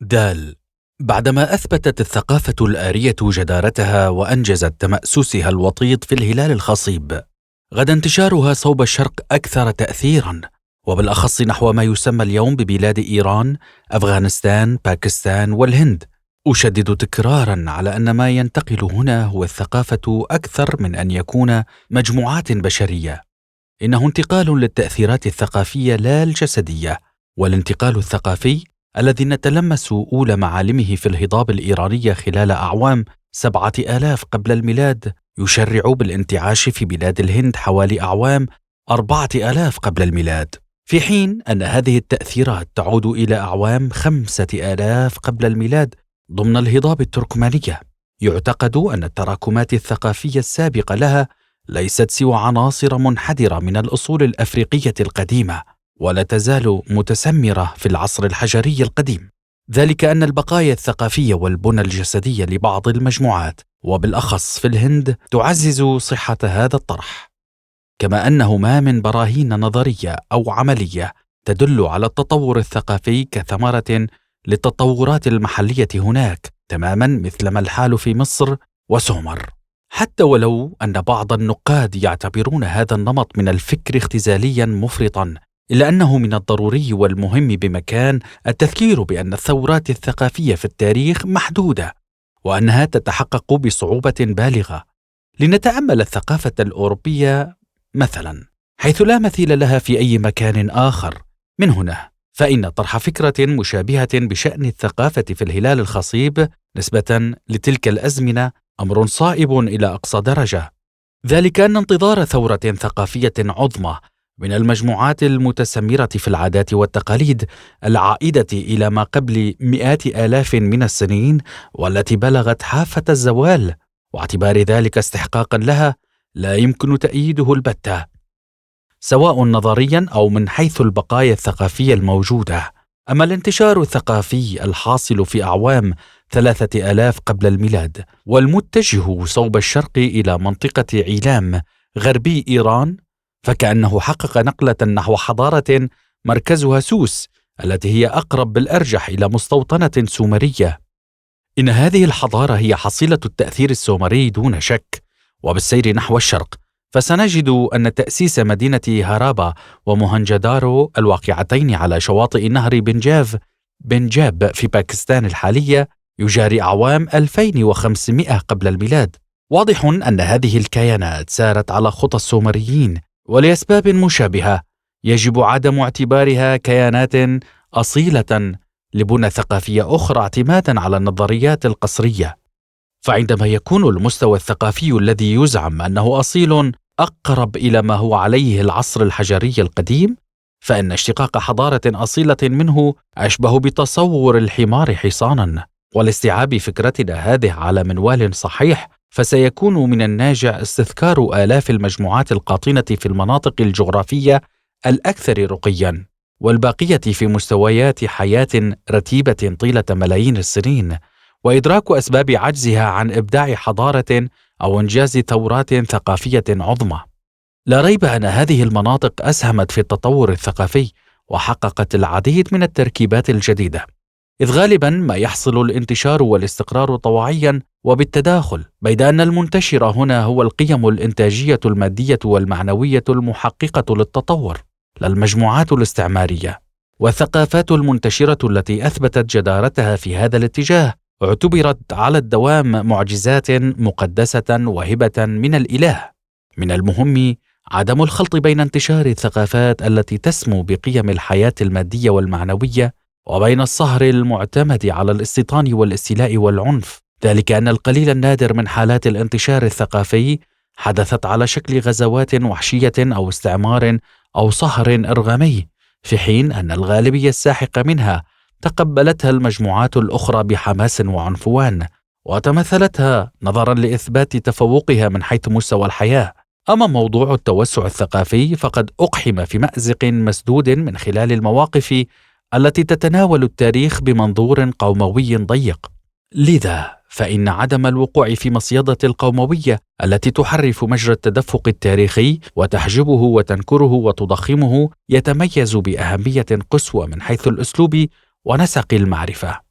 دال. بعدما أثبتت الثقافة الآرية جدارتها وأنجزت تمأسسها الوطيد في الهلال الخصيب، غدا انتشارها صوب الشرق أكثر تأثيراً، وبالأخص نحو ما يسمى اليوم ببلاد إيران، أفغانستان، باكستان والهند. أشدد تكراراً على أن ما ينتقل هنا هو الثقافة أكثر من أن يكون مجموعات بشرية. إنه انتقال للتأثيرات الثقافية لا الجسدية، والانتقال الثقافي الذي نتلمس أولى معالمه في الهضاب الإيراني خلال أعوام 7000 قبل الميلاد يشرع بالانتعاش في بلاد الهند حوالي أعوام 4000 قبل الميلاد، في حين أن هذه التأثيرات تعود إلى أعوام 5000 قبل الميلاد ضمن الهضاب التركمانية. يعتقد أن التراكمات الثقافية السابقة لها ليست سوى عناصر منحدرة من الأصول الأفريقية القديمة، ولا تزال متسمرة في العصر الحجري القديم. ذلك أن البقايا الثقافية والبنى الجسدية لبعض المجموعات وبالأخص في الهند تعزز صحة هذا الطرح، كما أنه ما من براهين نظرية أو عملية تدل على التطور الثقافي كثمرة للتطورات المحلية هناك، تماما مثلما الحال في مصر وسومر. حتى ولو أن بعض النقاد يعتبرون هذا النمط من الفكر اختزاليا مفرطا، إلا أنه من الضروري والمهم بمكان التذكير بأن الثورات الثقافية في التاريخ محدودة، وأنها تتحقق بصعوبة بالغة. لنتأمل الثقافة الأوروبية مثلا، حيث لا مثيل لها في أي مكان آخر. من هنا فإن طرح فكرة مشابهة بشأن الثقافة في الهلال الخصيب نسبة لتلك الأزمنة أمر صائب إلى أقصى درجة. ذلك أن انتظار ثورة ثقافية عظمى من المجموعات المتسمرة في العادات والتقاليد العائدة إلى ما قبل مئات آلاف من السنين، والتي بلغت حافة الزوال، واعتبار ذلك استحقاقا لها، لا يمكن تأييده البتة، سواء نظريا أو من حيث البقايا الثقافية الموجودة. أما الانتشار الثقافي الحاصل في أعوام 3000 قبل الميلاد والمتجه صوب الشرق إلى منطقة عيلام غربي إيران، فكأنه حقق نقلة نحو حضارة مركزها سوس، التي هي أقرب بالأرجح إلى مستوطنة سومرية. إن هذه الحضارة هي حصيلة التأثير السومري دون شك، وبالسير نحو الشرق فسنجد أن تأسيس مدينة هارابا وموهنجدارو الواقعتين على شواطئ نهر بنجاب في باكستان الحالية يجاري أعوام 2500 قبل الميلاد. واضح أن هذه الكيانات سارت على خطى السومريين، ولأسباب مشابهة يجب عدم اعتبارها كيانات أصيلة لبنى ثقافية أخرى اعتمادا على النظريات القصرية. فعندما يكون المستوى الثقافي الذي يزعم أنه أصيل أقرب إلى ما هو عليه العصر الحجري القديم، فإن اشتقاق حضارة أصيلة منه أشبه بتصور الحمار حصانا. ولاستيعاب فكرتنا هذه على منوال صحيح، فسيكون من الناجع استذكار آلاف المجموعات القاطنة في المناطق الجغرافية الأكثر رقيا والباقية في مستويات حياة رتيبة طيلة ملايين السنين، وإدراك أسباب عجزها عن إبداع حضارة أو إنجاز ثورات ثقافية عظمى. لا ريب أن هذه المناطق أسهمت في التطور الثقافي وحققت العديد من التركيبات الجديدة، إذ غالبا ما يحصل الانتشار والاستقرار طوعيا وبالتداخل، بيد أن المنتشر هنا هو القيم الإنتاجية المادية والمعنوية المحققة للتطور، لا المجموعات الاستعمارية. والثقافات المنتشرة التي أثبتت جدارتها في هذا الاتجاه اعتبرت على الدوام معجزات مقدسة وهبة من الإله. من المهم عدم الخلط بين انتشار الثقافات التي تسمو بقيم الحياة المادية والمعنوية وبين الصهر المعتمد على الاستيطان والاستيلاء والعنف. ذلك أن القليل النادر من حالات الانتشار الثقافي حدثت على شكل غزوات وحشية أو استعمار أو صهر إرغامي، في حين أن الغالبية الساحقة منها تقبلتها المجموعات الأخرى بحماس وعنفوان، وتمثلتها نظرا لإثبات تفوقها من حيث مستوى الحياة. أما موضوع التوسع الثقافي فقد أقحم في مأزق مسدود من خلال المواقف التي تتناول التاريخ بمنظور قوموي ضيق. لذا فإن عدم الوقوع في مصيدة القوموية التي تحرف مجرى التدفق التاريخي وتحجبه وتنكره وتضخمه يتميز بأهمية قصوى من حيث الأسلوب ونسق المعرفة.